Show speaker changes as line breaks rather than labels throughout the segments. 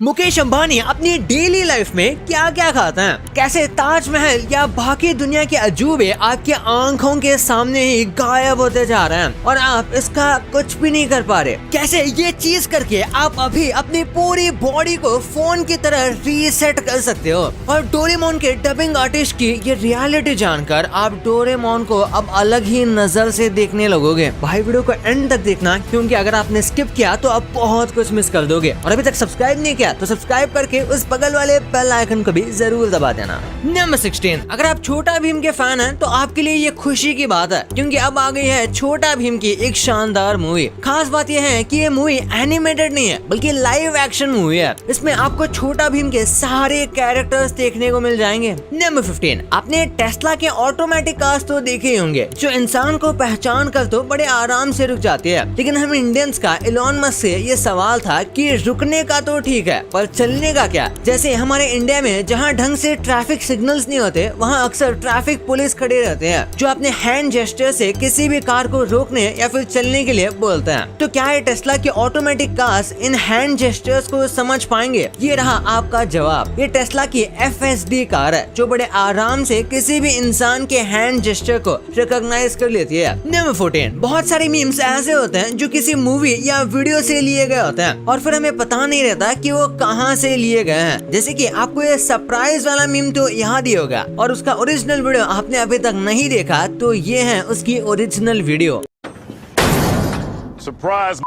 मुकेश अंबानी अपनी daily life में क्या क्या खाते हैं, कैसे ताजमहल या बाकी दुनिया के अजूबे आपकी आंखों के सामने ही गायब होते जा रहे हैं और आप इसका कुछ भी नहीं कर पा रहे। कैसे ये चीज करके आप अभी अपनी पूरी बॉडी को फोन की तरह रीसेट कर सकते हो। और डोरेमोन के डबिंग आर्टिस्ट की ये रियलिटी जानकर आप डोरेमोन को अब अलग ही नजर से देखने लगोगे। भाई वीडियो को एंड तक देखना, क्योंकि अगर आपने स्किप किया तो आप बहुत कुछ मिस कर दोगे। और अभी तक सब्सक्राइब नहीं किया तो सब्सक्राइब करके उस बगल वाले बेल आइकन को भी जरूर दबा देना। नंबर 16, अगर आप छोटा भीम के फैन हैं तो आपके लिए ये खुशी की बात है, क्योंकि अब आ गई है छोटा भीम की एक शानदार मूवी। खास बात यह है कि ये मूवी एनिमेटेड नहीं है बल्कि लाइव एक्शन मूवी है। इसमें आपको छोटा भीम के सारे कैरेक्टर्स देखने को मिल जाएंगे। नंबर 15, आपने टेस्ला के ऑटोमेटिक कार्स तो देखे ही होंगे, जो इंसान को पहचान कर तो बड़े आराम से रुक जाती है। लेकिन हम इंडियंस का एलोन मस्क से ये सवाल था कि रुकने का तो ठीक है पर चलने का क्या। जैसे हमारे इंडिया में जहाँ ढंग से ट्रैफिक सिग्नल्स नहीं होते, वहाँ अक्सर ट्रैफिक पुलिस खड़े रहते हैं जो अपने हैंड जेस्चर से किसी भी कार को रोकने या फिर चलने के लिए बोलते हैं। तो क्या ये टेस्ला के automatic cars in hand gestures को समझ पाएंगे? ये रहा आपका जवाब। ये टेस्ला की FSD कार है जो बड़े आराम से किसी भी इंसान के हैंड जेस्चर को रिकॉग्नाइज कर लेती है। नंबर 14, बहुत सारे मीम्स ऐसे होते हैं जो किसी मूवी या वीडियो से लिए गए होते हैं और फिर हमें पता नहीं रहता कि वो कहां से लिए गए हैं। जैसे कि आपको ये सरप्राइज वाला मीम तो याद ही होगा और उसका ओरिजिनल वीडियो आपने अभी तक नहीं देखा तो ये है उसकी ओरिजिनल वीडियो।
सरप्राइज।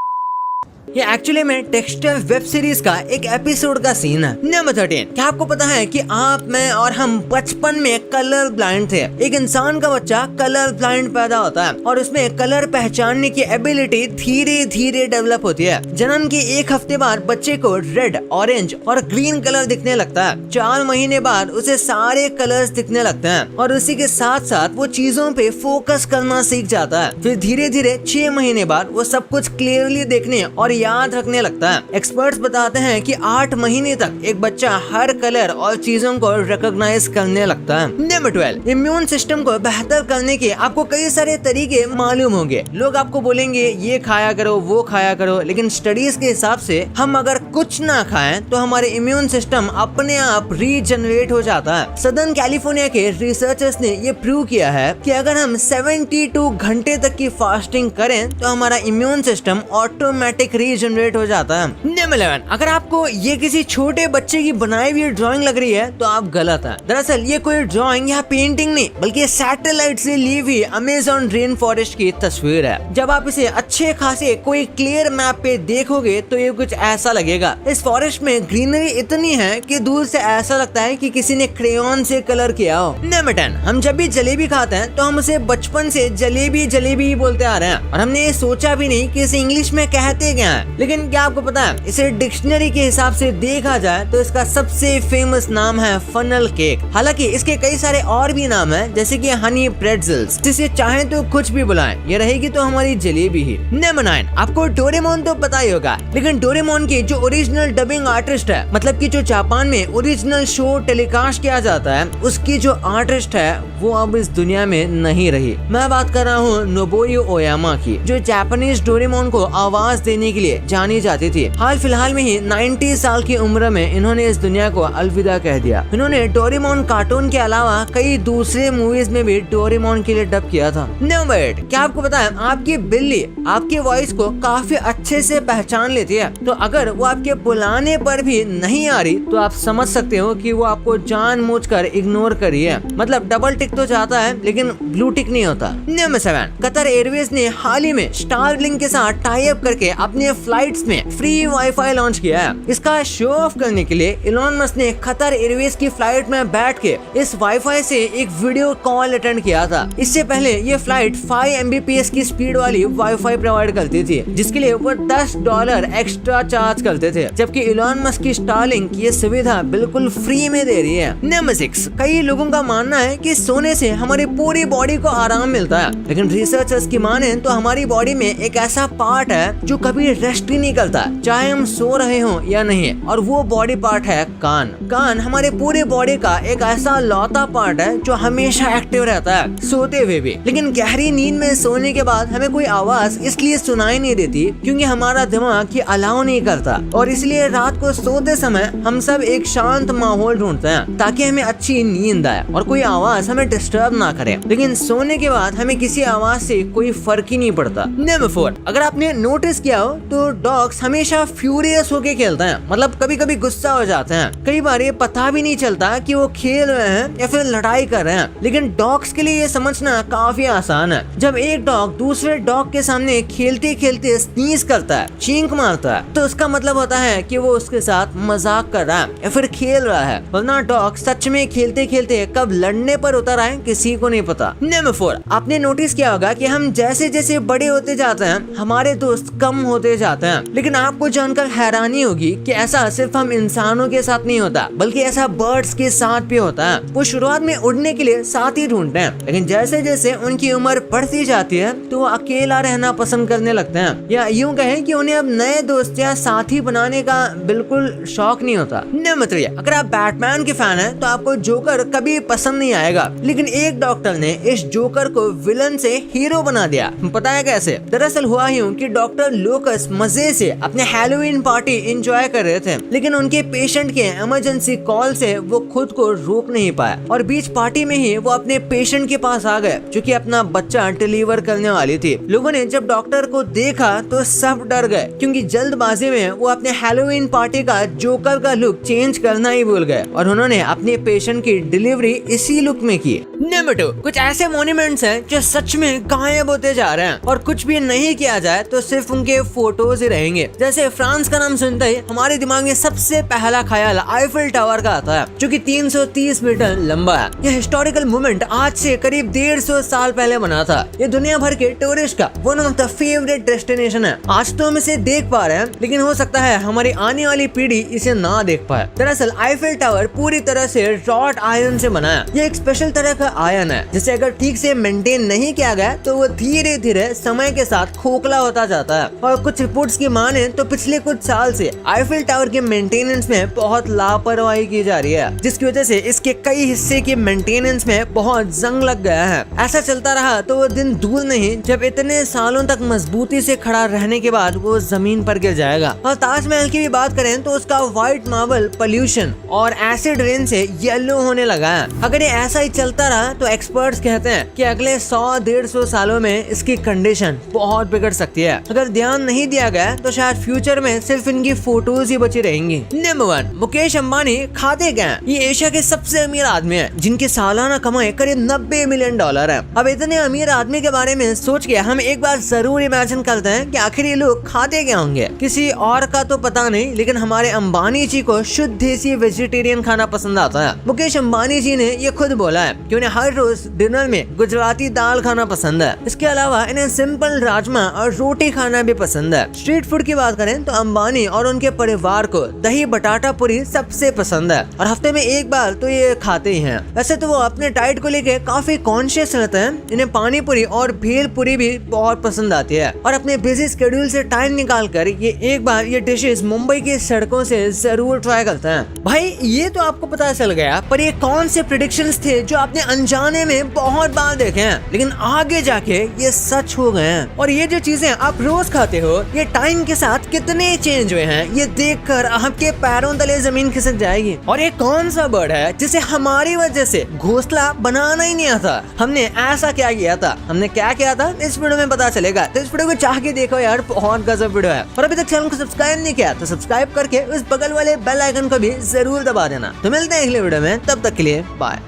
ये एक्चुअली में टेक्सटर वेब सीरीज का एक एपिसोड का सीन है। नंबर 13, क्या आपको पता है कि आप, मैं और हम बचपन में कलर ब्लाइंड थे। एक इंसान का बच्चा कलर ब्लाइंड पैदा होता है और उसमें कलर पहचानने की एबिलिटी धीरे धीरे डेवलप होती है। जन्म के एक हफ्ते बाद बच्चे को रेड, ऑरेंज और ग्रीन कलर दिखने लगता है। 4 महीने बाद उसे सारे कलर्स दिखने लगते हैं और उसी के साथ साथ वो चीजों पे फोकस करना सीख जाता है। फिर धीरे धीरे 6 महीने बाद वो सब कुछ क्लियरली देखने और याद रखने लगता है। एक्सपर्ट्स बताते हैं कि 8 महीने तक एक बच्चा हर कलर और चीजों को रिकॉग्नाइज करने लगता है। नंबर 12, इम्यून सिस्टम को बेहतर करने के आपको कई सारे तरीके मालूम होंगे। लोग आपको बोलेंगे ये खाया करो, वो खाया करो, लेकिन स्टडीज के हिसाब से हम अगर कुछ ना खाएं तो हमारे इम्यून सिस्टम अपने आप रीजनरेट हो जाता है। सदर्न कैलिफोर्निया के रिसर्चर्स ने ये प्रूव किया है कि अगर हम 72 घंटे तक की फास्टिंग करें तो हमारा इम्यून सिस्टम ऑटोमेटिक रीजनरेट हो जाता है। नंबर 11, अगर आपको ये किसी छोटे बच्चे की बनाई हुई ड्राइंग लग रही है तो आप गलत हैं। दरअसल ये कोई ड्राइंग या पेंटिंग नहीं बल्कि सैटेलाइट से ली हुई अमेज़न रेन फॉरेस्ट की तस्वीर है। जब आप इसे अच्छे खासे कोई क्लियर मैप पे देखोगे तो ये कुछ ऐसा लगेगा। इस फॉरेस्ट में ग्रीनरी इतनी है कि दूर से ऐसा लगता है कि किसी ने क्रेयॉन से कलर किया हो। नंबर 10, हम जब भी जलेबी खाते हैं तो हम उसे बचपन से जलेबी जलेबी ही बोलते आ रहे हैं और हमने ये सोचा भी नहीं कि इसे इंग्लिश में कहते क्या है। लेकिन क्या आपको पता है, इसे डिक्शनरी के हिसाब से देखा जाए तो इसका सबसे फेमस नाम है फनल केक। हालांकि इसके कई सारे और भी नाम हैं, जैसे कि हनी प्रेट्जल्स, जिसे चाहे तो कुछ भी बुलाएं, ये रहेगी तो हमारी जलेबी ही। नंबर 9, आपको डोरेमोन तो पता ही होगा, लेकिन डोरेमोन की जो ओरिजिनल डबिंग आर्टिस्ट है, मतलब कि जो जापान में ओरिजिनल शो टेलीकास्ट किया जाता है, उसकी जो आर्टिस्ट है वो अब इस दुनिया में नहीं रही। मैं बात कर रहा हूँ नोबुयो ओयामा की, जो जापानीज डोरेमोन को आवाज देने के लिए जानी जाती थी। हाल फिलहाल में ही 90 साल की उम्र में इन्होंने इस दुनिया को अलविदा कह दिया। इन्होंने डोरेमोन कार्टून के अलावा कई दूसरे मूवीज में भी डोरेमोन के लिए डब किया था। नंबर 8, क्या आपको पता है आपकी बिल्ली आपकी वॉइस को काफी अच्छे से पहचान लेती है। तो अगर वो आपके बुलाने पर भी नहीं आ रही तो आप समझ सकते हो कि वो आपको जानबूझकर इग्नोर कर रही है। मतलब डबल टिक तो जाता है लेकिन ब्लू टिक नहीं होता। नंबर 7, कतर एयरवेज ने हाल ही में स्टारलिंक के साथ टाई अप करके अपने फ्लाइट्स में फ्री वाईफाई लॉन्च किया है। इसका शो ऑफ करने के लिए इलोन मस्क ने कतर एयरवेज की फ्लाइट में बैठ के इस वाईफाई से एक वीडियो कॉल अटेंड किया था। इससे पहले ये फ्लाइट 5 Mbps की स्पीड वाली वाईफाई प्रोवाइड करती थी, जिसके लिए वो $10 एक्स्ट्रा चार्ज करते थे, जबकि इलोन मस्क की स्टारलिंक ये सुविधा बिल्कुल फ्री में दे रही है। नंबर 6, कई लोगों का मानना है कि सोने से हमारी पूरी बॉडी को आराम मिलता है, लेकिन रिसर्चर्स की माने तो हमारी बॉडी में एक ऐसा पार्ट है जो कभी डेस्टिनी करता है, चाहे हम सो रहे हो या नहीं। और वो बॉडी पार्ट है कान। कान हमारे पूरे बॉडी का एक ऐसा लौता पार्ट है जो हमेशा एक्टिव रहता है, सोते हुए भी। लेकिन गहरी नींद में सोने के बाद हमें कोई आवाज इसलिए सुनाई नहीं देती क्योंकि हमारा दिमाग ये अलाउ नहीं करता, और इसलिए रात को सोते समय हम सब एक शांत माहौल ढूंढते हैं ताकि हमें अच्छी नींद आए और कोई आवाज हमें डिस्टर्ब ना करे। लेकिन सोने के बाद हमें किसी आवाज से कोई फर्क ही नहीं पड़ता। नंबर 4, अगर आपने नोटिस किया हो तो डॉग्स हमेशा फ्यूरियस होके खेलते हैं, मतलब कभी कभी गुस्सा हो जाते हैं। कई बार ये पता भी नहीं चलता कि वो खेल रहे हैं या फिर लड़ाई कर रहे हैं। लेकिन डॉग्स के लिए ये समझना काफी आसान है। जब एक डॉग दूसरे डॉग के सामने खेलते खेलते स्नीज करता है, छींक मारता है, तो उसका मतलब होता है कि वो उसके साथ मजाक कर रहा है या फिर खेल रहा है। वरना डॉग सच में खेलते खेलते कब लड़ने पर उतर आए किसी को नहीं पता। नंबर 4, आपने नोटिस किया होगा कि हम जैसे जैसे बड़े होते जाते हैं हमारे दोस्त कम होते जाते हैं। लेकिन आपको जानकर हैरानी होगी कि ऐसा सिर्फ हम इंसानों के साथ नहीं होता, बल्कि ऐसा बर्ड्स के साथ भी होता है। वो शुरुआत में उड़ने के लिए साथी ढूंढते हैं, लेकिन जैसे जैसे उनकी उम्र बढ़ती जाती है तो वो अकेला रहना पसंद करने लगते हैं, या यूं कहें कि उन्हें अब नए दोस्त या साथी बनाने का बिल्कुल शौक नहीं होता। नंबर 3, अगर आप बैटमैन के फैन हैं तो आपको जोकर कभी पसंद नहीं आएगा। लेकिन एक डॉक्टर ने इस जोकर को विलन से हीरो बना दिया। पता है कैसे? दरअसल हुआ यूं कि डॉक्टर लूकस मजे से अपने हैलोवीन पार्टी एंजॉय कर रहे थे, लेकिन उनके पेशेंट के इमरजेंसी कॉल से वो खुद को रोक नहीं पाया और बीच पार्टी में ही वो अपने पेशेंट के पास आ गए जो कि अपना बच्चा डिलीवर करने वाली थी। लोगों ने जब डॉक्टर को देखा तो सब डर गए क्योंकि जल्दबाजी में वो अपने हैलोवीन पार्टी का जोकर का लुक चेंज करना ही भूल गए और उन्होंने अपने पेशेंट की डिलीवरी इसी लुक में की। नंबर 2, कुछ ऐसे मॉन्यूमेंट्स हैं जो सच में गायब होते जा रहे हैं और कुछ भी नहीं किया जाए तो सिर्फ उनके फोटोज ही रहेंगे। जैसे फ्रांस का नाम सुनते ही हमारे दिमाग में सबसे पहला ख्याल आईफिल टावर का आता है जो कि 330 मीटर लंबा है। यह हिस्टोरिकल मूवमेंट आज से करीब 150 साल पहले बना था। ये दुनिया भर के टूरिस्ट का one of the favourite destination है। आज तो हम इसे देख पा रहे हैं, लेकिन हो सकता है हमारी आने वाली पीढ़ी इसे ना देख पाए। दरअसल आईफिल टावर पूरी तरह से रॉट आयरन से बना है। ये एक स्पेशल तरह का आयरन है जिसे अगर ठीक से मेंटेन नहीं किया गया तो वो धीरे धीरे समय के साथ खोखला होता जाता है। और कुछ रिपोर्ट्स की माने तो पिछले कुछ साल से आईफिल टावर के मेंटेनेंस में बहुत लापरवाही की जा रही है, जिसकी वजह से इसके कई हिस्से के मेंटेनेंस में बहुत जंग लग गया है। ऐसा चलता रहा तो वो दिन दूर नहीं जब इतने सालों तक मजबूती से खड़ा रहने के बाद वो जमीन पर गिर जाएगा। और ताजमहल की भी बात करें तो उसका व्हाइट मार्बल पोल्यूशन और एसिड रेन से येलो होने लगा है। अगर ये ऐसा ही चलता रहा तो एक्सपर्ट्स कहते हैं कि अगले 100-150 सालों में इसकी कंडीशन बहुत बिगड़ सकती है। अगर ध्यान नहीं दिया गया तो शायद फ्यूचर में सिर्फ इनकी फोटोज ही बची रहेंगी। नंबर 1, मुकेश अंबानी खाते क्या हैं? ये एशिया के सबसे अमीर आदमी हैं जिनकी सालाना कमाई करीब $90 मिलियन है। अब इतने अमीर आदमी के बारे में सोच के हम एक बार जरूर इमेजिन करते हैं कि आखिर ये लोग खाते क्या होंगे। किसी और का तो पता नहीं, लेकिन हमारे अंबानी जी को शुद्ध देसी वेजिटेरियन खाना पसंद आता है। मुकेश अंबानी जी ने ये खुद बोला है कि उन्हें हर रोज डिनर में गुजराती दाल खाना पसंद है। इसके अलावा इन्हें सिंपल राजमा और रोटी खाना भी पसंद है। स्ट्रीट फूड की बात करें तो अंबानी और उनके परिवार को दही बटाटा पूरी सबसे पसंद है और हफ्ते में एक बार तो ये खाते ही हैं। वैसे तो वो अपने डाइट को लेके काफी कॉन्शियस रहते हैं। इन्हें पानी पूरी और भेल पूरी भी बहुत पसंद आती है और अपने बिजी शेड्यूल से टाइम निकाल कर ये एक बार ये डिशेस मुंबई की सड़कों से जरूर ट्राई करते हैं। भाई ये तो आपको पता चल गया, पर ये कौन से प्रेडिक्शंस थे जो आपने अनजाने में बहुत बार देखे हैं लेकिन आगे जाके ये सच हो गए हैं। और ये जो चीजें आप रोज खाते हो ये टाइम के साथ कितने चेंज हुए हैं ये देखकर आपके पैरों तले जमीन खिसक जाएगी। और ये कौन सा बर्ड है जिसे हमारी वजह से घोंसला बनाना ही नहीं आता? हमने ऐसा क्या किया था, हमने क्या किया था, इस वीडियो में पता चलेगा। तो इस वीडियो को चाह के देखो यार, बहुत गजब वीडियो है। और अभी तक चैनल को सब्सक्राइब नहीं किया तो सब्सक्राइब करके उस बगल वाले बेल आइकन को भी जरूर दबा देना। तो मिलते हैं अगले वीडियो में, तब तक के लिए बाय।